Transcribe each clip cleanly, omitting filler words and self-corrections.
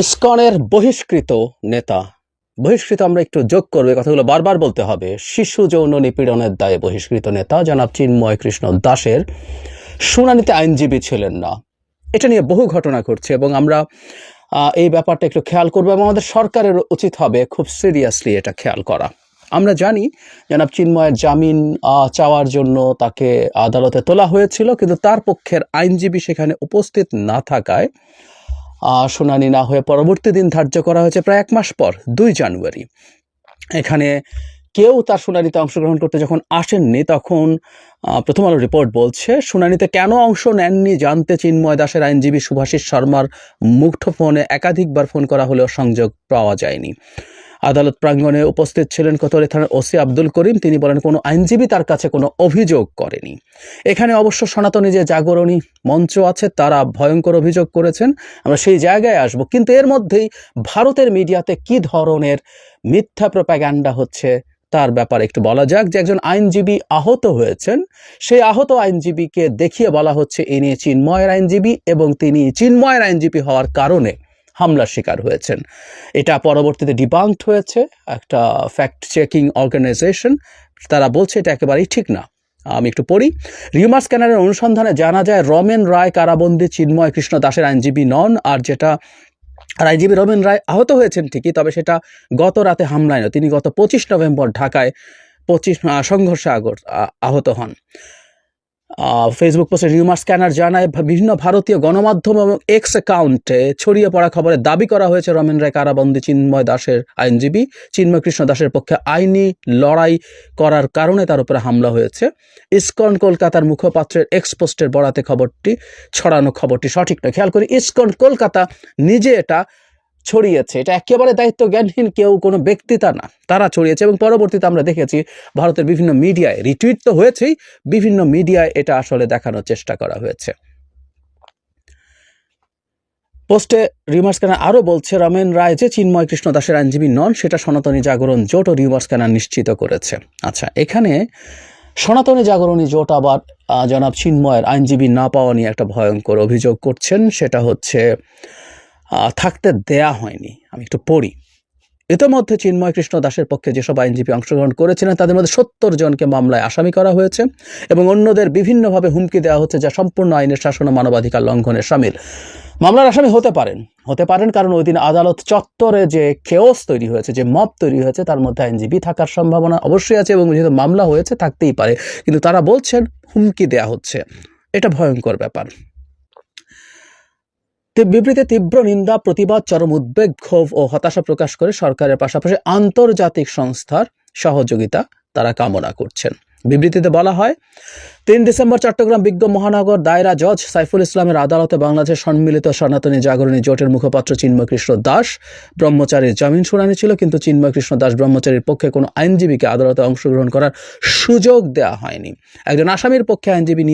ইসকনের বহিষ্কৃত নেতা, বহিষ্কৃত আমরা একটু যোগ করবে, কথাগুলো বারবার বলতে হবে। শিশু যৌন নিপীড়নের দায়ে বহিষ্কৃত নেতা জনাব চিন্ময় কৃষ্ণ দাসের শুনানিতে আইনজীবী ছিলেন না। এটা নিয়ে বহু ঘটনা ঘটছে এবং আমরা এই ব্যাপারটা একটু খেয়াল করবো এবং আমাদের সরকারের উচিত হবে খুব সিরিয়াসলি এটা খেয়াল করা। আমরা জানি জনাব চিন্ময়ের জামিন চাওয়ার জন্য তাকে আদালতে তোলা হয়েছিল, কিন্তু তার পক্ষের আইনজীবী সেখানে উপস্থিত না থাকায় শুনানি না হয়ে পরবর্তী দিন ধার্য করা হয়েছে প্রায় 1 মাস পর, 2 জানুয়ারি। এখানে কেউ তার শুনানিতে অংশগ্রহণ করতে যখন আসেননি, তখন প্রথম আলো রিপোর্ট বলছে শুনানিতে কেন অংশ নেননি জানতে চিন্ময় দাসের আইনজীবী শুভাশিস শর্মার মুঠোফোনে একাধিকবার ফোন করা হলেও সংযোগ পাওয়া যায়নি। আদালত প্রাঙ্গণে উপস্থিত ছিলেন কোতোয়ালি থানার ওসি আব্দুল করিম। তিনি বলেন কোনো আইনজীবী তার কাছে কোনো অভিযোগ করেনি। এখানে অবশ্য সনাতনী যে জাগরণী মঞ্চ আছে তারা ভয়ঙ্কর অভিযোগ করেছেন, আমরা সেই জায়গায় আসব। কিন্তু এর মধ্যেই ভারতের মিডিয়াতে কি ধরনের মিথ্যা প্রোপাগ্যান্ডা হচ্ছে তার ব্যাপারে একটু বলা যাক। যে একজন আইনজীবী আহত হয়েছেন, সেই আহত আইনজীবীকে দেখিয়ে বলা হচ্ছে ইনি চিন্ময়ের আইনজীবী এবং তিনি চিন্ময়ের আইনজীবী হওয়ার কারণে হামলার শিকার হয়েছেন। এটা পরবর্তীতে ডিবাঙ্কড হয়েছে। একটা ফ্যাক্ট চেকিং অর্গানাইজেশন তারা বলছে এটা একেবারেই ঠিক না। আমি একটু পড়ি। রিউমার স্ক্যানারের অনুসন্ধানে জানা যায় রমেন রায় কারাবন্দী চিন্ময় কৃষ্ণ দাসের আইনজীবী নন। আর আইনজীবী রমেন রায় আহত হয়েছেন ঠিকই, তবে সেটা গত রাতে হামলায় নয়। তিনি গত 25 নভেম্বর ঢাকায় সংঘর্ষে আহত হন। ফেসবুক পোস্টে রিউমার স্ক্যানার জানায় বিভিন্ন ভারতীয় গণমাধ্যম এবং এক্স অ্যাকাউন্টে ছড়িয়ে পড়া খবরে দাবি করা হয়েছে রমেন রায় কারাবন্দী চিন্ময় দাসের আইনজীবী। চিন্ময় কৃষ্ণ দাসের পক্ষে আইনি লড়াই করার কারণে তার উপরে হামলা হয়েছে। ইসকন কলকাতার মুখপাত্রের এক্স পোস্টের বরাতে খবরটি সঠিক নয়। খেয়াল করি, ইসকন কলকাতা নিজে এটা ছড়িয়েছে। এটা একেবারে দায়িত্ব জ্ঞানহীন কেউ, কোনো ব্যক্তি তা না, তারা ছড়িয়েছে। এবং পরবর্তীতে আমরা দেখেছি ভারতের বিভিন্ন মিডিয়ায় রিটুইট তো হয়েছেই, বিভিন্ন মিডিয়ায় এটা আসলে দেখানোর চেষ্টা করা হয়েছে। পোস্টে রিউমার স্ক্যানার আরও বলছে রমেন রায় যে চিন্ময় কৃষ্ণ দাসের আইনজীবী নন সেটা সনাতনী জাগরণ জোট ও রিউমার স্ক্যানার নিশ্চিত করেছে। আচ্ছা, এখানে সনাতনী জাগরণী জোট আবার জনাব চিন্ময়ের আইনজীবী না পাওয়া নিয়ে একটা ভয়ঙ্কর অভিযোগ করছেন। সেটা হচ্ছে থাকতে দেয়া হয়নি। আমি একটু পড়ি। ইতিমধ্যে চিন্ময় কৃষ্ণ দাসের পক্ষে যেসব আইনজীবী অংশগ্রহণ করেছিলেন তাদের মধ্যে 70 জনকে মামলায় আসামি করা হয়েছে এবং অন্যদের বিভিন্নভাবে হুমকি দেওয়া হচ্ছে, যা সম্পূর্ণ আইনের শাসন ও মানবাধিকার লঙ্ঘনের শামিল। মামলার আসামি হতে পারেন কারণ ওই দিন আদালত চত্বরে যে কেওস তৈরি হয়েছে, যে মব তৈরি হয়েছে, তার মধ্যে আইনজীবী থাকার সম্ভাবনা অবশ্যই আছে এবং যেহেতু মামলা হয়েছে থাকতেই পারে। কিন্তু তারা বলছেন হুমকি দেওয়া হচ্ছে। এটা ভয়ঙ্কর ব্যাপার। বিবৃতিতে তীব্র নিন্দা, প্রতিবাদ, চরম উদ্বেগ, ক্ষোভ ও হতাশা প্রকাশ করে সরকারের পাশাপাশি আন্তর্জাতিক সংস্থার সহযোগিতা তারা কামনা করছেন। বিবৃতিতে বলা হয়, 3 ডিসেম্বর চট্টগ্রাম বিজ্ঞ মহানগর দায়রা জজ সাইফুল ইসলামের আদালতে বাংলাদেশের সম্মিলিত সনাতনী জাগরণী জোটের মুখপাত্র চিন্ময় কৃষ্ণ দাস ব্রহ্মচারীর জামিন শুনানি ছিল, কিন্তু চিন্ময় কৃষ্ণ দাস ব্রহ্মচারীর পক্ষে কোনো আইনজীবীকে আদালতে অংশগ্রহণ করার সুযোগ দেওয়া হয়নি। একজন আসামির পক্ষে আইনজীবী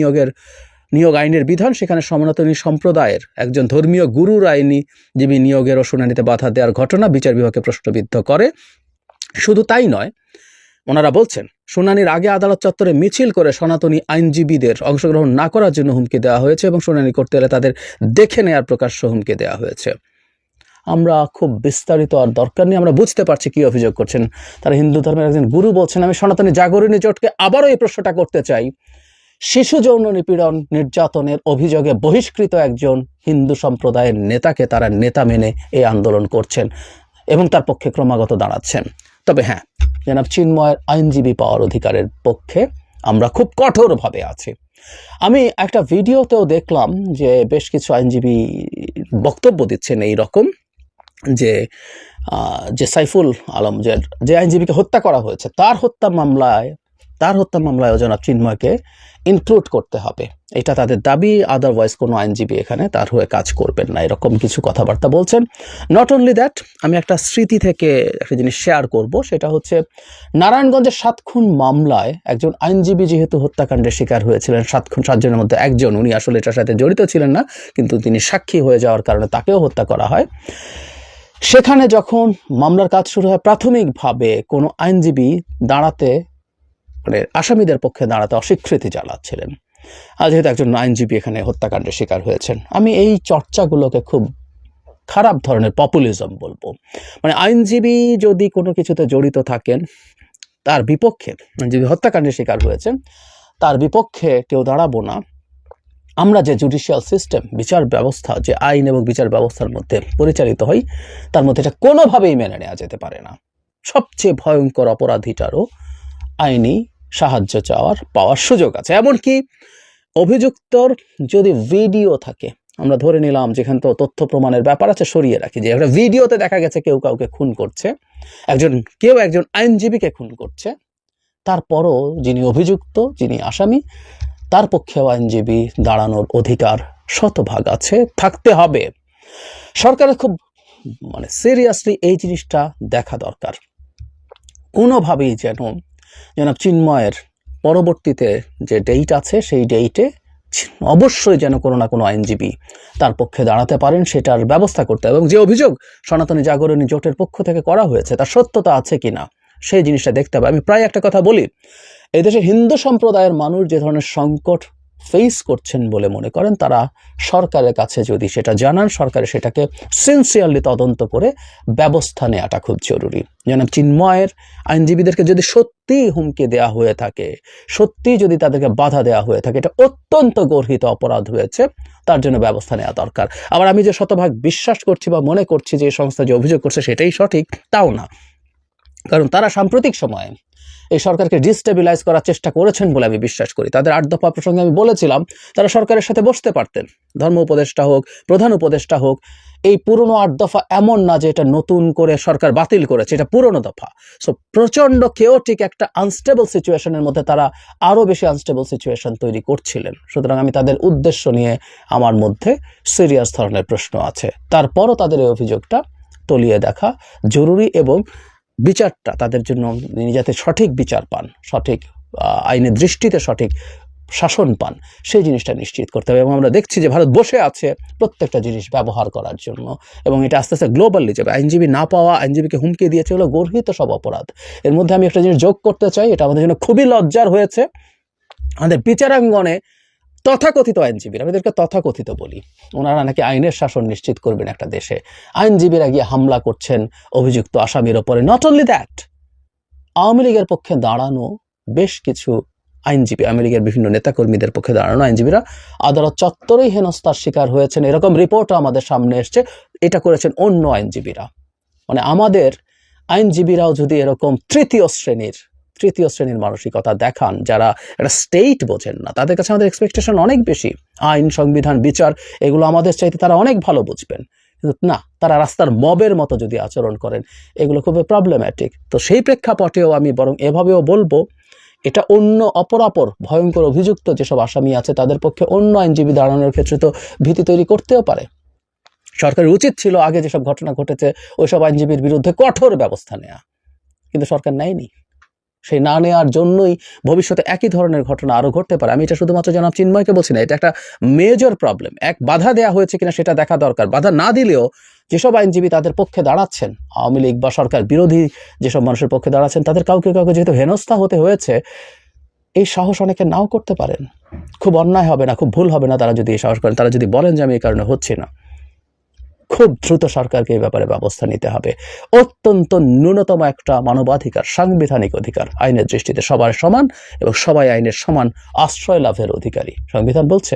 নিয়োগ আইনের বিধান, সেখানে সনাতনী সম্প্রদায়ের একজন ধর্মীয় গুরুর আইনজীবী নিয়োগের ও শুনানিতে বাধা দেওয়ার ঘটনা বিচার বিভাগকে প্রশ্নবিদ্ধ করে। শুধু তাই নয়, ওনারা বলছেন শুনানির আগে আদালত চত্বরে মিছিল করে সনাতনী আইনজীবীদের অংশগ্রহণ না করার জন্য হুমকি দেওয়া হয়েছে এবং শুনানি করতে এলে তাদের দেখে নেওয়ার প্রকাশ্য হুমকি দেওয়া হয়েছে। আমরা খুব বিস্তারিত আর দরকার নেই, আমরা বুঝতে পারছি কি অভিযোগ করছেন। তারা হিন্দু ধর্মের একজন গুরু বলছেন। আমি সনাতনী জাগরণী জোটকে আবারও এই প্রশ্নটা করতে চাই, শিশু যৌন নিপীড়ন নির্যাতনের অভিযোগে বহিষ্কৃত একজন হিন্দু সম্প্রদায়ের নেতাকে তারা নেতা মেনে এই আন্দোলন করছেন এবং তার পক্ষে ক্রমাগত দাঁড়াচ্ছেন। তবে হ্যাঁ, জনাব চিন্ময়ের আইনজীবী পাওয়ার অধিকারের পক্ষে আমরা খুব কঠোরভাবে আছি। আমি একটা ভিডিওতেও দেখলাম যে বেশ কিছু আইনজীবী বক্তব্য দিচ্ছেন এই রকম যে সাইফুল আলম যে আইনজীবীকে হত্যা করা হয়েছে তার হত্যা মামলায় জনাব চিন্ময়কে ইনক্লুড করতে হবে, এটা তাদের দাবি। আদারওয়াইজ কোনো আইনজীবী এখানে তার হয়ে কাজ করবেন না, এরকম কিছু কথাবার্তা বলছেন। নট অনলি দ্যাট, আমি একটা স্মৃতি থেকে একটা জিনিস শেয়ার করব। সেটা হচ্ছে নারায়ণগঞ্জের 7 খুন মামলায় একজন আইনজীবী যেহেতু হত্যাকাণ্ডের শিকার হয়েছিলেন, 7 জনের মধ্যে একজন, উনি আসলে এটার সাথে জড়িত ছিলেন না, কিন্তু তিনি সাক্ষী হয়ে যাওয়ার কারণে তাকেও হত্যা করা হয়। সেখানে যখন মামলার কাজ শুরু হয়, প্রাথমিকভাবে কোনো আইনজীবী আসামিদের পক্ষে দাঁড়াতে অস্বীকৃতি জানাচ্ছিলেন, যেহেতু একজন আইনজীবী এখানে হত্যাকাণ্ডের শিকার হয়েছেন। আমি এই চর্চাগুলোকে খুব খারাপ ধরনের পপুলিজম বলবো। মানে আইনজীবী যদি কোনো কিছুতে জড়িত থাকেন, তার বিপক্ষে, আইনজীবী হত্যাকাণ্ডের শিকার হয়েছেন, তার বিপক্ষে কেউ দাঁড়াবো না। আমরা যে জুডিশিয়াল সিস্টেম, বিচার ব্যবস্থা, যে আইন এবং বিচার ব্যবস্থার মধ্যে পরিচালিত হই, তার মধ্যে এটা কোনোভাবেই মেনে নেওয়া যেতে পারে না। সবচেয়ে ভয়ঙ্কর অপরাধীটারও আইনি সাহায্য পাওয়ার সুযোগ আছে। এমনকি অভিযুক্তর যদি ভিডিও থাকে, আমরা ধরে নিলাম যেখানে তো তথ্য প্রমাণের ব্যাপার আছে, সরিয়ে রাখি, যে একটা ভিডিওতে দেখা গেছে কেউ কাউকে খুন করছে, একজন আইনজীবীকে খুন করছে, তারপরও যিনি অভিযুক্ত, যিনি আসামি, তার পক্ষেও আইনজীবী দাঁড়ানোর অধিকার শতভাগ আছে, থাকতে হবে। সরকারের খুব সিরিয়াসলি এই জিনিসটা দেখা দরকার। কোনোভাবেই যেন জনাব চিন্ময়ের পরবর্তীতে যে ডেট আছে, সেই ডেটে অবশ্যই যেন কোনো না কোনো আইনজীবী তার পক্ষে দাঁড়াতে পারেন, সেটার ব্যবস্থা করতে হবে। এবং যে অভিযোগ সনাতনী জাগরণী জোটের পক্ষ থেকে করা হয়েছে, তার সত্যতা আছে কিনা সেই জিনিসটা দেখতে হবে। আমি প্রায় একটা কথা বলি, এই দেশে হিন্দু সম্প্রদায়ের মানুষ যে ধরনের সংকট ফেস করছেন বলে মনে করেন, তারা সরকারের কাছে যদি সেটা জানান, সরকারে সেটাকে সিনসিয়ারলি তদন্ত করে ব্যবস্থা নেওয়াটা খুব জরুরি। জনাব চিন্ময়ের আইনজীবীদেরকে যদি সত্যিই হুমকি দেওয়া হয়ে থাকে, সত্যি যদি তাদেরকে বাধা দেওয়া হয়ে থাকে, এটা অত্যন্ত গর্হিত অপরাধ হয়েছে, তার জন্য ব্যবস্থা নেওয়া দরকার। আবার আমি যে শতভাগ বিশ্বাস করছি বা মনে করছি যে এই সংস্থা যে অভিযোগ করছে সেটাই সঠিক, তাও না। কারণ তারা সাম্প্রতিক সময়ে এই সরকারকে ডিস্টেবিলাইজ করার চেষ্টা করেছেন বলে আমি বিশ্বাস করি। তাদের 8 দফা প্রসঙ্গে আমি বলেছিলাম, তারা সরকারের সাথে বসতে পারতেন, ধর্ম উপদেষ্টা হোক, প্রধান উপদেষ্টা হোক। এই পুরনো 8 দফা এমন না যে এটা নতুন করে সরকার বাতিল করেছে, এটা পুরনো দফা। সো প্রচন্ড কেওটিক একটা আনস্টেবল সিচুয়েশনের মধ্যে তারা আরো বেশি আনস্টেবল সিচুয়েশন তৈরি করছিলেন। সুতরাং আমি তাদের উদ্দেশ্য নিয়ে আমার মধ্যে সিরিয়াস ধরনের প্রশ্ন আছে। তারপরও তাদের এই অভিযোগটা তলিয়ে দেখা জরুরি, এবং বিচারটা তাদের জন্য যাতে সঠিক বিচার পান, সঠিক আইনের দৃষ্টিতে সঠিক শাসন পান, সেই জিনিসটা নিশ্চিত করতে হবে। এবং আমরা দেখছি যে ভারত বসে আছে প্রত্যেকটা জিনিস ব্যবহার করার জন্য, এবং এটা আস্তে আস্তে গ্লোবালি যাবে। আইনজীবী না পাওয়া, আইনজীবীকে হুমকি দিয়েছে, এগুলো গর্হিত সব অপরাধ। এর মধ্যে আমি একটা জিনিস যোগ করতে চাই, এটা আমাদের জন্য খুবই লজ্জার হয়েছে। আমাদের বিচারাঙ্গনে তথাকথিত আইনজীবীরা, আমি এদেরকে তথাকথিত বলি, ওনারা নাকি আইনের শাসন নিশ্চিত করবেন একটা দেশে, আইনজীবীরা গিয়ে হামলা করছেন অভিযুক্ত আসামির ওপরে। নট অনলি দ্যাট, আওয়ামী লীগের পক্ষে দাঁড়ানো বেশ কিছু আইনজীবী, আওয়ামী লীগের বিভিন্ন নেতাকর্মীদের পক্ষে দাঁড়ানো আইনজীবীরা আদালত চত্বরেই হেনস্থার শিকার হয়েছেন, এরকম রিপোর্টও আমাদের সামনে এসছে। এটা করেছেন অন্য আইনজীবীরা। মানে আমাদের আইনজীবীরাও যদি এরকম তৃতীয় শ্রেণীর মানসিকতা দেখান, যারা একটা স্টেট বোঝেন না, তাদের কাছে আমাদের এক্সপেকটেশন অনেক বেশি। আইন, সংবিধান, বিচার, এগুলো আমাদের চাইতে তারা অনেক ভালো বুঝবেন, কিন্তু না, তারা রাস্তার মবের মতো যদি আচরণ করেন, এগুলো খুবই প্রবলেম্যাটিক। তো সেই প্রেক্ষাপটেও আমি বরং এভাবেও বলবো, এটা অন্য অপরাপর ভয়ঙ্কর অভিযুক্ত যেসব আসামি আছে, তাদের পক্ষে অন্য আইনজীবী দাঁড়ানোর ক্ষেত্রে তো ভীতি তৈরি করতেও পারে। সরকারের উচিত ছিল আগে যেসব ঘটনা ঘটেছে ওইসব আইনজীবীর বিরুদ্ধে কঠোর ব্যবস্থা নেওয়া, কিন্তু সরকার নেয়নি। সেই না নেওয়ার জন্যই ভবিষ্যতে একই ধরনের ঘটনা আরো ঘটতে পারে। আমি এটা শুধুমাত্র জনাব চিন্ময়কে বলছি না, এটা একটা মেজর প্রবলেম। বাধা দেওয়া হয়েছে কিনা সেটা দেখা দরকার। বাধা না দিলেও যেসব আইনজীবী তাদের পক্ষে দাঁড়াচ্ছেন, আওয়ামী লীগ বা সরকার বিরোধী যেসব মানুষের পক্ষে দাঁড়াচ্ছেন, তাদের কাউকে যেহেতু হেনস্থা হতে হয়েছে, এই সাহস অনেকে নাও করতে পারেন। খুব অন্যায় হবে না, খুব ভুল হবে না তারা যদি এই সাহস করেন, তারা যদি বলেন যে আমি এই কারণে হচ্ছি না। খুব দ্রুত সরকারকে এই ব্যাপারে ব্যবস্থা নিতে হবে। অত্যন্ত ন্যূনতম একটা মানবাধিকার, সাংবিধানিক অধিকার, আইনের দৃষ্টিতে সবার সমান এবং সবাই আইনের সমান আশ্রয় লাভের অধিকারী সংবিধান বলছে।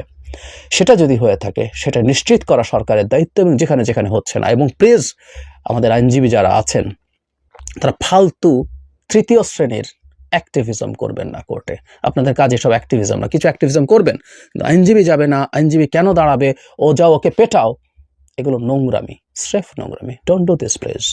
সেটা যদি হয়ে থাকে, সেটা নিশ্চিত করা সরকারের দায়িত্ব, এবং যেখানে যেখানে হচ্ছে না। এবং প্লিজ আমাদের আইনজীবী যারা আছেন, তারা ফালতু তৃতীয় শ্রেণীর অ্যাক্টিভিজম করবেন না কোর্টে। আপনাদের কাজ এসব অ্যাক্টিভিজম না, কিছু অ্যাক্টিভিজম করবেন, কিন্তু আইনজীবী যাবে না, আইনজীবী কেন দাঁড়াবে, ও যাও ওকে পেটাও, এগুলো নোংরামি, স্রেফ নোংরামি। Don't do this please.